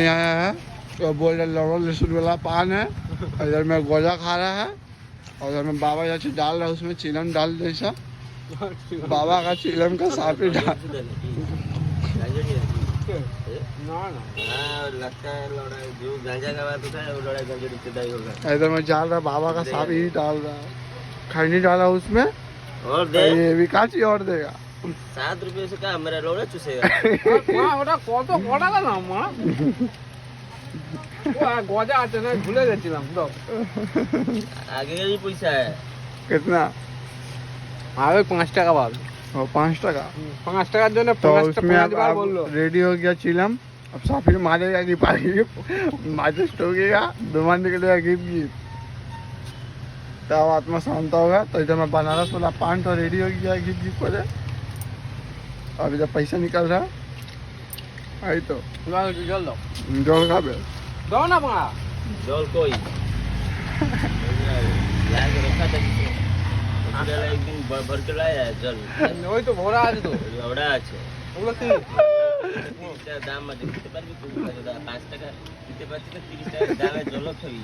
आया है तो बोल रहे लड़ो लहसुन वाला पान है। इधर में गोला खा रहा है और इधर में बाबा जैसे डाल रहा है उसमें चिलम डाल जैसा बाबा का चिलम का साफ ही डाल। इधर में डाल रहा बाबा का साफ ही डाल रहा है। खैनी डाला उसमें और दे ये भी काची और देगा 7 रुपये से क्या मेरा लोड़ा चुसेगा। ওটা কত কটা না মা গজা আছে না ভুলে গেছিলাম তো आगे का ही पैसा है कितना আগে 5 টাকা বাদ और 5 टका 5 টাকার জন্য तो 5 उसमें টা अब বার বললো रेडी हो गया चिलम। अब साफिर मारेगा कि पाएगी माचिस ठोकेगा दुमान निकलेगा गिप गिप तब आत्मा शांत होगा। तो इधर में बनारस वाला पान तो रेडी हो गया गिप गिप करे। अब इधर पैसा निकल रहा आई तो জল দাও जोड़ खा बे দাও না মা जल कोई लाके रखा था उसने एक दिन भर के लाया है जल ওই তো ভরা আছে তো बड़ा আছে ওগুলো কি এটা দাম আছে দিতে পারবি 5 টাকা দিতে পারছিস 30 টাকা দামে জল খাবি